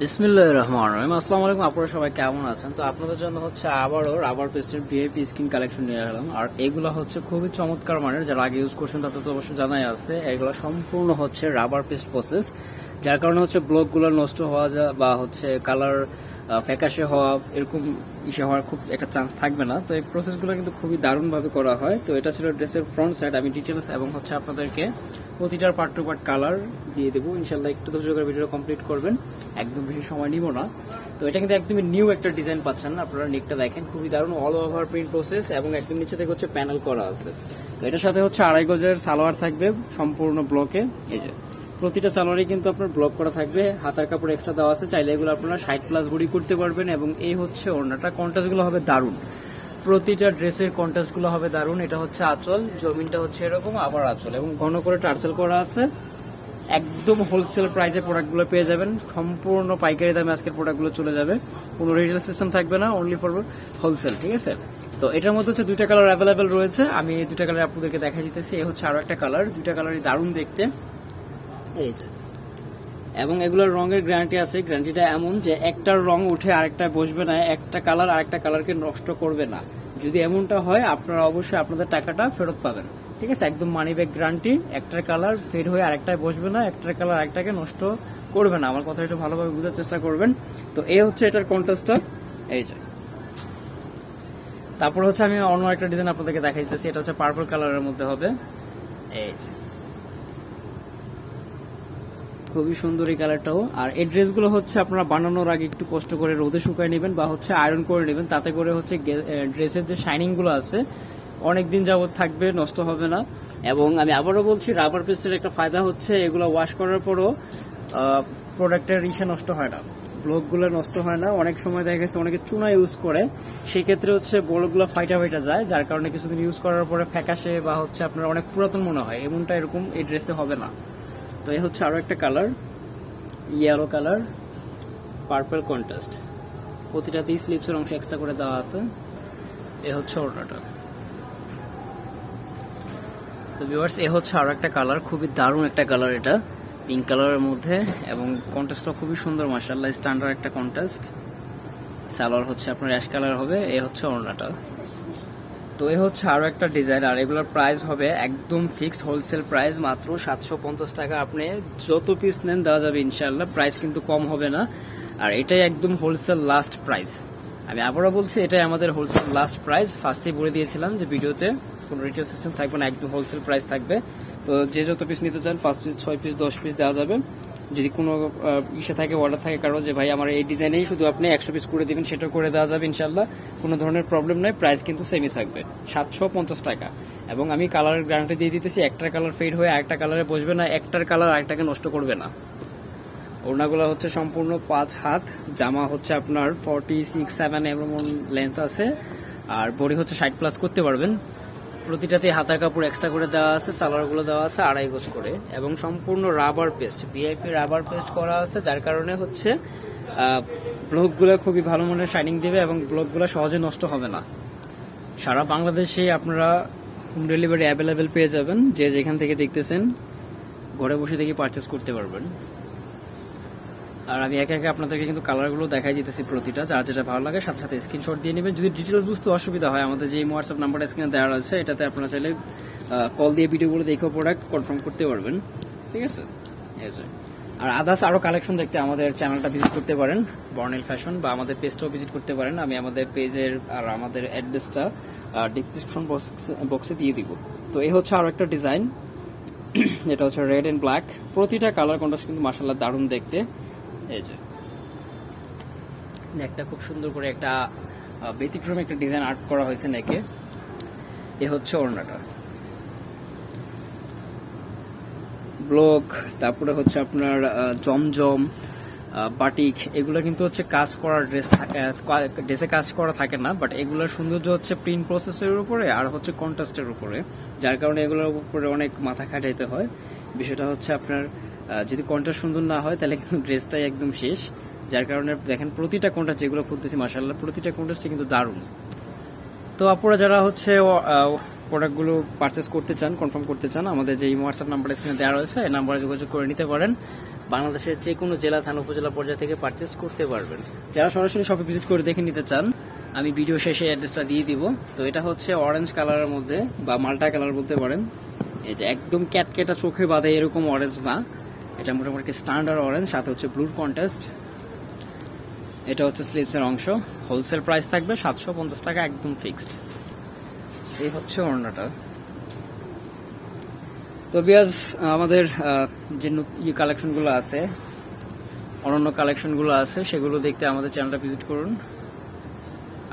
বিসমিল্লাহির রহমানির রহিম। আসসালামু আলাইকুম, আপনারা সবাই কেমন আছেন? তো আপনাদের জন্য হচ্ছে আবারও রাবার পেস্টের ভিআইপি স্কিন কালেকশন নিয়ে এলাম। আর এগুলো হচ্ছে খুবই চমৎকার মানের, যারা আগে ইউজ করছেন তাদের তো অবশ্যই জানাই আছে। এগুলো সম্পূর্ণ হচ্ছে রাবার পেস্ট প্রসেস, যার কারণে হচ্ছে ব্লকগুলো নষ্ট হওয়া যায় বা হচ্ছে কালার ফ্যাকাশে হওয়া এরকম ইসে হওয়ার খুব একটা চান্স থাকবে না। তো এই প্রসেসগুলো কিন্তু খুবই দারুণভাবে করা হয়। তো এটা ছিল ড্রেসের ফ্রন্ট সাইড। আমি ডিটেলস এবং হচ্ছে আপনাদেরকে প্রতিটার পার্ট টু পার্ট কালার দিয়ে দেবো। ইনশাল্লাহ একটু ধৈর্য করে ভিডিও কমপ্লিট করবেন, একদম বেশি সময় নিব না। তো এটা কিন্তু একদমই নিউ একটা ডিজাইন পাচ্ছেন, আপনারা নেকটা দেখেন খুবই দারুণ, অল ওভার প্রিন্ট প্রসেস এবং একদম নিচে থেকে হচ্ছে প্যানেল করা আছে। তো এটার সাথে হচ্ছে 2.5 গজের সালোয়ার থাকবে সম্পূর্ণ ব্লকে। এই যে প্রতিটা সালোয়ারই কিন্তু আপনার ব্লক করা থাকবে, হাতার কাপড় এক্সট্রা দেওয়া আছে, চাইলে এগুলো আপনারা 60+ বডি করতে পারবেন। এবং এই হচ্ছে ওড়নাটা, কন্ট্রাস্ট গুলো হবে দারুণ, প্রতিটা ড্রেসের কন্ট্রাস্ট গুলো হবে দারুণ। এটা হচ্ছে আঁচল, জমিনটা হচ্ছে এরকম, আবার আঁচল এবং ঘন করে টার্সেল করা আছে। একদম হোলসেল প্রাইসে প্রোডাক্টগুলো পেয়ে যাবেন, সম্পূর্ণ পাইকারি দামে আজকের প্রোডাক্টগুলো চলে যাবে, কোনো রিটেল সিস্টেম থাকবে না, অনলি ফর হোলসেল। ঠিক আছে, তো এটার মধ্যে হচ্ছে 2টা কালার অ্যাভেলেবেল রয়েছে, আমি এই 2টা কালার আপনাদেরকে দেখা দিতেছি। এই হচ্ছে আরো একটা কালার, 2টা কালারই দারুণ দেখতে। এই যে, এবং এগুলোর রঙের গ্যারান্টি আছে। গ্যারান্টিটা এমন যে একটার রং উঠে আরেকটা বসবে না, একটা কালার আরেকটা কালারকে নষ্ট করবে না। যদি এমনটা হয় আপনারা অবশ্যই আপনাদের টাকাটা ফেরত পাবেন। ঠিক আছে, একদম মানি ব্যাক গ্যারান্টি। একটার কালার ফেড হয়ে আরেকটায় বসবে না, একটার কালার আরেকটাকে নষ্ট করবে না। আমার কথা একটু ভালোভাবে বোঝার চেষ্টা করবেন। তো এই হচ্ছে এটার কন্ট্রাস্টটা। এই যে, তারপর হচ্ছে আমি অন্য একটা ডিজাইন আপনাদেরকে দেখাই দিতেছি। এটা হচ্ছে পার্পল কালারের মধ্যে হবে। এই যে, খুবই সুন্দর এই কালারটাও। আর এই ড্রেসগুলো হচ্ছে আপনারা বানানোর আগে একটু কষ্ট করে রোদে শুকায় নেবেন বা হচ্ছে আয়রন করে নেবেন, তাতে করে হচ্ছে ড্রেসের যে শাইনিং গুলো আছে অনেকদিন যাবত থাকবে, নষ্ট হবে না। এবং আমি আবারও বলছি, রাবার পেস্টের একটা ফায়দা হচ্ছে এগুলো ওয়াশ করার পরও প্রোডাক্টের ইসে নষ্ট হয় না, ব্লকগুলো নষ্ট হয় না। অনেক সময় দেখা গেছে অনেকে চুনা ইউজ করে, সেক্ষেত্রে হচ্ছে ব্লকগুলো ফাইটা ফাইটা যায়, যার কারণে কিছুদিন ইউজ করার পরে ফ্যাকাশে বা হচ্ছে আপনার অনেক পুরাতন মনে হয়। এমনটা এরকম এই ড্রেসে হবে না। তো এই হচ্ছে আরো একটা colour, yellow colour, purple contrast, প্রতিটাতেই স্লিপসের অংশ এক্সট্রা করে দেওয়া আছে। এ হচ্ছে ওড়নাটা। তো ভিউয়ার্স, এ হচ্ছে আরো একটা কালার, খুবই দারুণ একটা কালার, এটা পিঙ্ক কালারের মধ্যে এবং কন্ট্রাস্টটা খুবই সুন্দর, মাশাআল্লাহ, স্ট্যান্ডার্ড একটা কন্ট্রাস্ট। সালোয়ার হচ্ছে আপনার অ্যাশ কালার হবে। এ হচ্ছে ওড়নাটা। তো এই হচ্ছে আরো একটা ডিজাইন। আর এগুলোর প্রাইস হবে একদম ফিক্সড হোলসেল প্রাইস, মাত্র 750 টাকা। আপনি যত পিস নেন দেওয়া যাবে ইনশাআল্লাহ, প্রাইস কিন্তু কম হবে না। আর এটাই একদম হোলসেল লাস্ট প্রাইস। আমি আবারও বলছি, এটাই আমাদের হোলসেল লাস্ট প্রাইস। ফার্স্টেই বলে দিয়েছিলাম যে ভিডিওতে কোনো রিটেল সিস্টেম থাকবে না, একদম হোলসেল প্রাইস থাকবে। তো যে যত পিস নিতে চান, 5 পিস, 6 পিস, 10 পিস দেওয়া যাবে। যদি কোনো ইসে থাকে, অর্ডার থাকে কারো যে ভাই আমার এই ডিজাইনেই শুধু আপনি 100 পিস করে দিবেন, সেটাও করে দেওয়া যাবে ইনশাল্লাহ, কোনো ধরনের প্রবলেম নাই। প্রাইস কিন্তু সেমই থাকবে, 750 টাকা। এবং আমি কালারের গ্যারান্টি দিয়ে দিতেছি, একটার কালার ফেড হয়ে আরেকটা কালারে বসবে না, একটার কালার আরেকটাকে নষ্ট করবে না। ওড়নাগুলো হচ্ছে সম্পূর্ণ 5 হাত, জামা হচ্ছে আপনার 46-7 এমন লেন্থ আছে, আর বডি হচ্ছে 60+ করতে পারবেন। প্রতিটাতে হাতার কাপড় এক্সট্রা করে দেওয়া আছে, সালোয়ার গুলো দেওয়া আছে 2.5 গজ করে, এবং সম্পূর্ণ rubber paste, VIP rubber paste করা আছে, যার কারণে হচ্ছে ব্লকগুলো খুবই ভালো মানের শাইনিং দেবে এবং ব্লকগুলো সহজে নষ্ট হবে না। সারা বাংলাদেশে আপনারা হোম ডেলিভারি অ্যাভেলেবেল পেয়ে যাবেন, যে যেখান থেকে দেখতেছেন ঘরে বসে থেকে পারচেস করতে পারবেন। আর আমি একে একে আপনাদেরকে কিন্তু কালারগুলো দেখাই দিতেছি প্রতিটা, যার যেটা ভালো লাগে সাথে সাথে স্ক্রিনশট দিয়ে নেবেন। যদি ডিটেলস বুঝতে অসুবিধা হয়, আমাদের যে হোয়াটসঅ্যাপ নাম্বারটা স্ক্রিনে দেওয়া আছে, এটাতে আপনারা চাইলে কল দিয়ে ভিডিওগুলো দেখেও প্রোডাক্ট কনফার্ম করতে পারবেন। ঠিক আছে, আর আদার্স আরো কালেকশন দেখতে আমাদের চ্যানেলটা ভিজিট করতে পারেন, বর্ণিল ফ্যাশন, বা আমাদের পেজটাও ভিজিট করতে পারেন। আমি আমাদের পেজের আর আমাদের অ্যাড্রেসটা ডিসক্রিপশন বক্সে দিয়ে দিব। তো এই হচ্ছে আরো একটা ডিজাইন, এটা হচ্ছে রেড এন্ড ব্ল্যাক। প্রতিটা কালার কন্ট্রাস্ট কিন্তু মাশাআল্লাহ দারুণ দেখতে। এই যে নেকটা খুব সুন্দর করে একটা ব্যতিক্রমী একটা ডিজাইন আর্ট করা হয়েছে নেকে। এ হচ্ছে ওড়নাটা, ব্লক, তারপরে হচ্ছে আপনার জমজম, বাটিক, এগুলো কিন্তু হচ্ছে কাজ করা ড্রেস থাকে, ড্রেসে কাজ করা থাকে না, বাট এগুলোর সৌন্দর্য হচ্ছে প্রিন্ট প্রসেসের উপরে আর হচ্ছে কন্ট্রাস্টের উপরে, যার কারণে এগুলোর উপরে অনেক মাথা খাটাইতে হয়। বিষয়টা হচ্ছে আপনার যদি কন্ট্রাস্ট সুন্দর না হয় তাহলে কিন্তু ড্রেসটাই একদম শেষ, যার কারণে দেখেন প্রতিটা কন্ট্রাস্ট যেগুলো খুলতেছি মাশাআল্লাহ প্রতিটা কন্ট্রাস্টই কিন্তু দারুণ। তো আপনারা যারা হচ্ছে প্রোডাক্টগুলো পারচেস করতে চান, কনফার্ম করতে চান, আমাদের যে হোয়াটসঅ্যাপ নাম্বার স্ক্রিনে দেওয়া রয়েছে এই নাম্বারে যোগাযোগ করে নিতে পারেন। বাংলাদেশের যে কোনো জেলা থানা উপজেলা পর্যায় থেকে পারচেস করতে পারবেন। যারা সরাসরি শপে ভিজিট করে দেখে নিতে চান, আমি ভিডিও শেষে অ্যাড্রেসটা দিয়ে দিব। তো এটা হচ্ছে অরেঞ্জ কালারের মধ্যে বা মাল্টা কালার বলতে পারেন। এই যে একদম ক্যাটকেটা চোখে বাঁধে এরকম অরেঞ্জ না, এটা মোটামুটি স্ট্যান্ডার্ড অরেঞ্জ, সাথে হচ্ছে ব্লুর কন্ট্রাস্ট। এটা হচ্ছে স্লিভসের অংশ। হোলসেল প্রাইস থাকবে 750 টাকা, একদম ফিক্সড। এই হচ্ছে ওড়নাটা। তো বিয়াজ আমাদের যে কালেকশনগুলো আছে, অনন্য কালেকশনগুলো আছে, সেগুলো দেখতে আমাদের চ্যানেলটা ভিজিট করুন।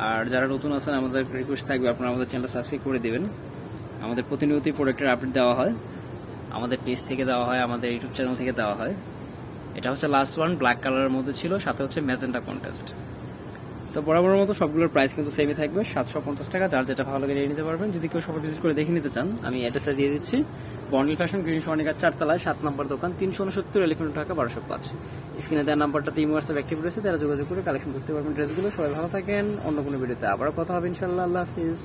আর যারা নতুন আছেন, আমাদের রিকোয়েস্ট থাকবে আপনারা আমাদের চ্যানেলটা সাবস্ক্রাইব করে দেবেন। আমাদের প্রতিনিয়তই প্রোডাক্টের আপডেট দেওয়া হয়, আমাদের পেজ থেকে দেওয়া হয়, আমাদের ইউটিউব চ্যানেল থেকে দেওয়া হয়। এটা হচ্ছে লাস্ট ওয়ান, ব্ল্যাক কালারের মধ্যে ছিল, সাথে হচ্ছে ম্যাজেন্টা কন্ট্রাস্ট। তো বরাবরের মতো সবগুলোর প্রাইস কিন্তু সেমই থাকবে, 750 টাকা। যার যেটা ভালো লাগে নিয়ে নিতে পারবেন। যদি কেউ সবাই ভিজিট করে দেখে নিতে চান, আমি অ্যাড্রেসটা দিয়ে দিচ্ছি। বর্নিল ফ্যাশন, গ্রিন স্বর্ণিকার 4 তলায় 7 নম্বর দোকান, 369 এলিফ্যান্ট ঢাকা 1205। স্ক্রিনে দেওয়ার নাম্বারটাতে ইমো হোয়াটসঅ্যাপ অ্যাক্টিভ রয়েছে, যারা যোগাযোগ করে কালেকশন করতে পারবেন ড্রেসগুলো। সবাই ভালো থাকেন, অন্য কোনো ভিডিওতে আবারও কথা হবে ইনশাআল্লাহ। আল্লাহ হাফিজ।